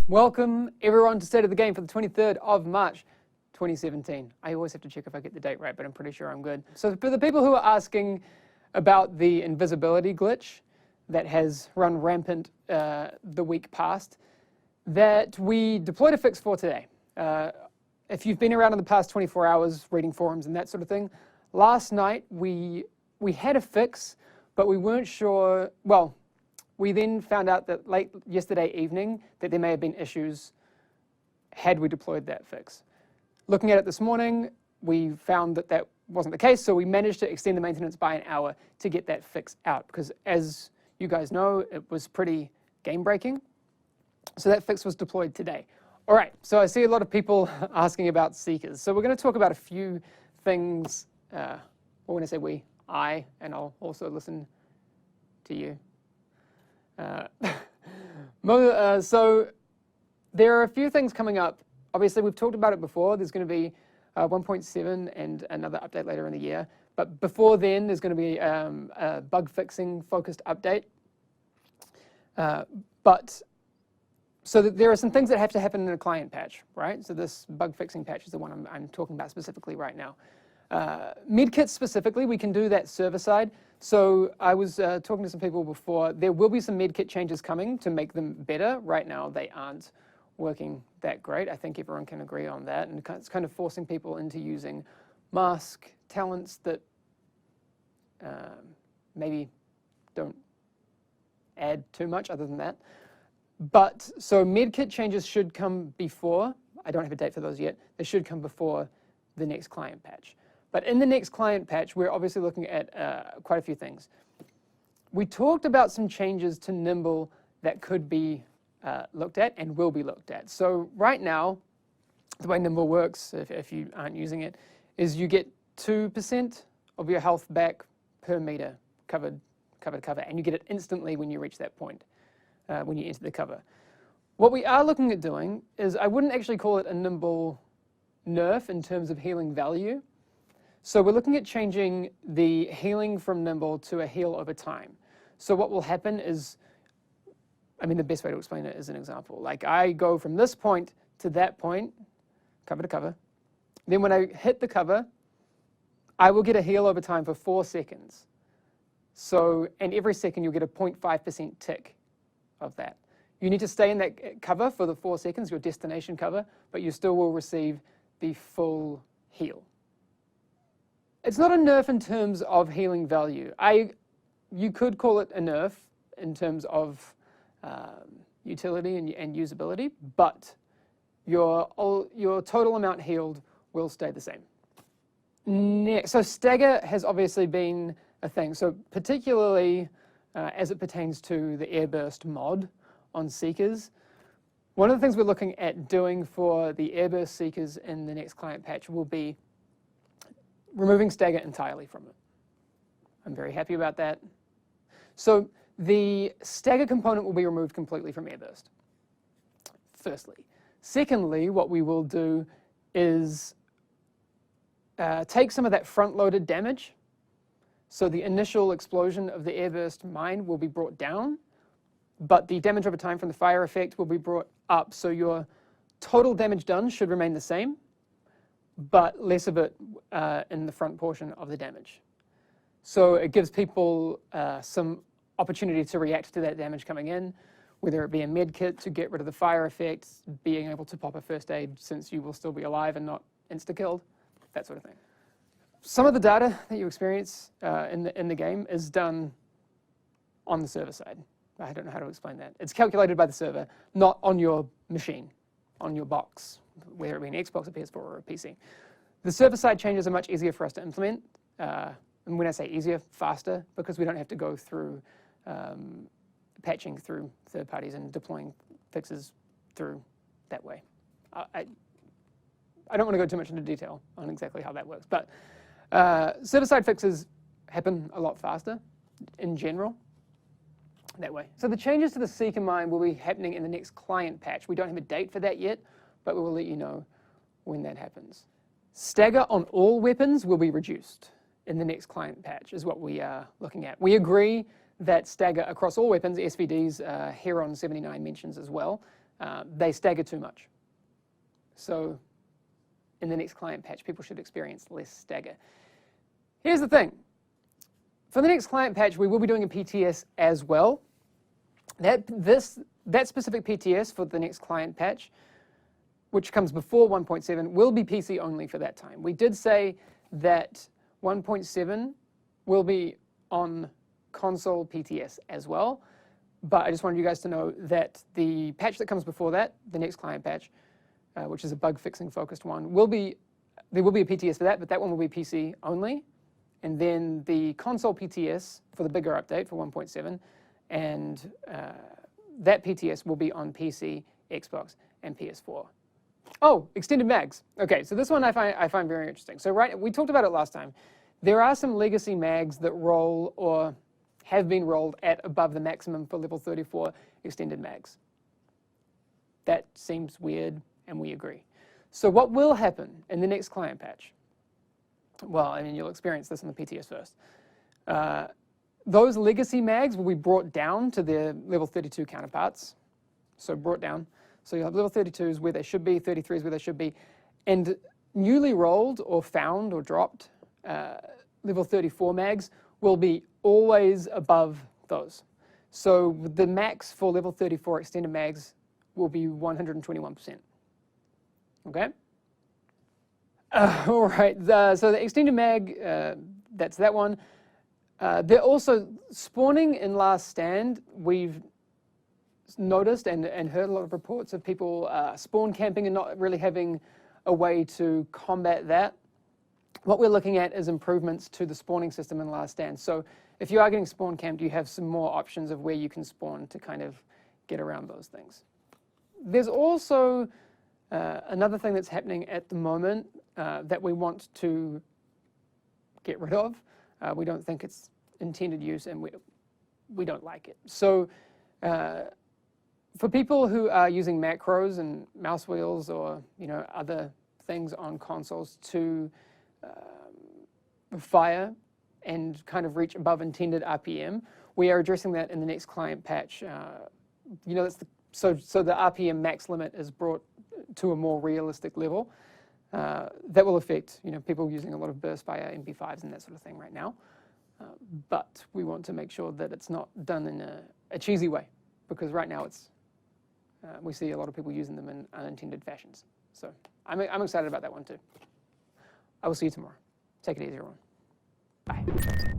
Welcome everyone to State of the Game for the 23rd of March 2017. I always have to check if I get the date right, but I'm pretty sure I'm good. So for the people who are asking about the invisibility glitch that has run rampant the week past, that we deployed a fix for today. If you've been around in the past 24 hours reading forums and that sort of thing, last night we had a fix, but we weren't sure, well, we then found out that late yesterday evening that there may have been issues had we deployed that fix. Looking at it this morning, we found that that wasn't the case, so we managed to extend the maintenance by an hour to get that fix out, because as you guys know, it was pretty game-breaking. So that fix was deployed today. All right, so I see a lot of people asking about seekers. So we're going to talk about a few things. Well, when I say we, and I'll also listen to you. So there are a few things coming up. Obviously, we've talked about it before. There's going to be 1.7 and another update later in the year. But before then, there's going to be a bug fixing focused update. So there are some things that have to happen in a client patch, right? So this bug fixing patch is the one I'm talking about specifically right now. MEDKITS specifically, we can do that server side. So I was talking to some people before. There will be some MEDKIT changes coming to make them better. Right now, they aren't working that great. I think everyone can agree on that. And it's kind of forcing people into using mask talents that maybe don't add too much other than that. But so MEDKIT changes should come before. I don't have a date for those yet. They should come before the next client patch. But in the next client patch, we're obviously looking at quite a few things. We talked about some changes to NIMBLE that could be looked at and will be looked at. So right now, the way NIMBLE works, if you aren't using it, is you get 2% of your health back per meter covered, and you get it instantly when you reach that point, when you enter the cover. What we are looking at doing is, I wouldn't actually call it a NIMBLE nerf in terms of healing value. So we're looking at changing the healing from NIMBLE to a heal over time. So what will happen is, I mean, the best way to explain it is an example. Like I go from this point to that point, cover to cover. Then when I hit the cover, I will get a heal over time for 4 seconds. So, and every second you'll get a 0.5% tick of that. You need to stay in that cover for the 4 seconds, your destination cover, but you still will receive the full heal. It's not a nerf in terms of healing value. You could call it a nerf in terms of utility and usability, but your total amount healed will stay the same. Next, so Stagger has obviously been a thing. So particularly as it pertains to the airburst mod on Seekers, one of the things we're looking at doing for the airburst Seekers in the next client patch will be removing Stagger entirely from it. I'm very happy about that. So the Stagger component will be removed completely from airburst, firstly. Secondly, what we will do is take some of that front-loaded damage. So the initial explosion of the airburst mine will be brought down, but the damage over time from the fire effect will be brought up. So your total damage done should remain the same, but less of it in the front portion of the damage. So it gives people some opportunity to react to that damage coming in, whether it be a med kit to get rid of the fire effect, being able to pop a first aid since you will still be alive and not insta-killed, that sort of thing. Some of the data that you experience in the game is done on the server side. I don't know how to explain that. It's calculated by the server, not on your machine, on your box, whether it be an Xbox, a PS4, or a PC. The server-side changes are much easier for us to implement. And when I say easier, faster, because we don't have to go through patching through third parties and deploying fixes through that way. I don't want to go too much into detail on exactly how that works, but server-side fixes happen a lot faster in general that way. So the changes to the Seeker mine will be happening in the next client patch. We don't have a date for that yet, but we will let you know when that happens. Stagger on all weapons will be reduced in the next client patch, is what we are looking at. We agree that stagger across all weapons. SVDs, Heron 79 mentions as well. They stagger too much. So in the next client patch, people should experience less stagger. Here's the thing. For the next client patch, we will be doing a PTS as well. That specific PTS for the next client patch, which comes before 1.7, will be PC only for that time. We did say that 1.7 will be on console PTS as well, but I just wanted you guys to know that the patch that comes before that, the next client patch, which is a bug fixing focused one, there will be a PTS for that, but that one will be PC only. And then the console PTS for the bigger update for 1.7, and that PTS will be on PC, Xbox, and PS4. Oh, extended mags. Okay, so this one I find very interesting. So we talked about it last time. There are some legacy mags that roll or have been rolled at above the maximum for level 34 extended mags. That seems weird, and we agree. So what will happen in the next client patch? Well, I mean, you'll experience this in the PTS first. Those legacy mags will be brought down to their level 32 counterparts. So brought down. So you'll have level 32s where they should be, 33s where they should be, and newly rolled or found or dropped level 34 mags will be always above those. So the max for level 34 extended mags will be 121%. Okay? All right, so the extended mag, that's that one. They're also spawning in Last Stand. We've noticed and heard a lot of reports of people spawn camping and not really having a way to combat that. What we're looking at is improvements to the spawning system in Last Stand. So if you are getting spawn camped, you have some more options of where you can spawn to kind of get around those things. There's also another thing that's happening at the moment that we want to get rid of. We don't think it's intended use, and we don't like it. So for people who are using macros and mouse wheels or other things on consoles to fire and kind of reach above intended RPM, we are addressing that in the next client patch. So the RPM max limit is brought to a more realistic level. That will affect people using a lot of burst fire MP5s and that sort of thing right now. But we want to make sure that it's not done in a cheesy way, because right now we see a lot of people using them in unintended fashions. So I'm excited about that one too. I will see you tomorrow. Take it easy, everyone. Bye.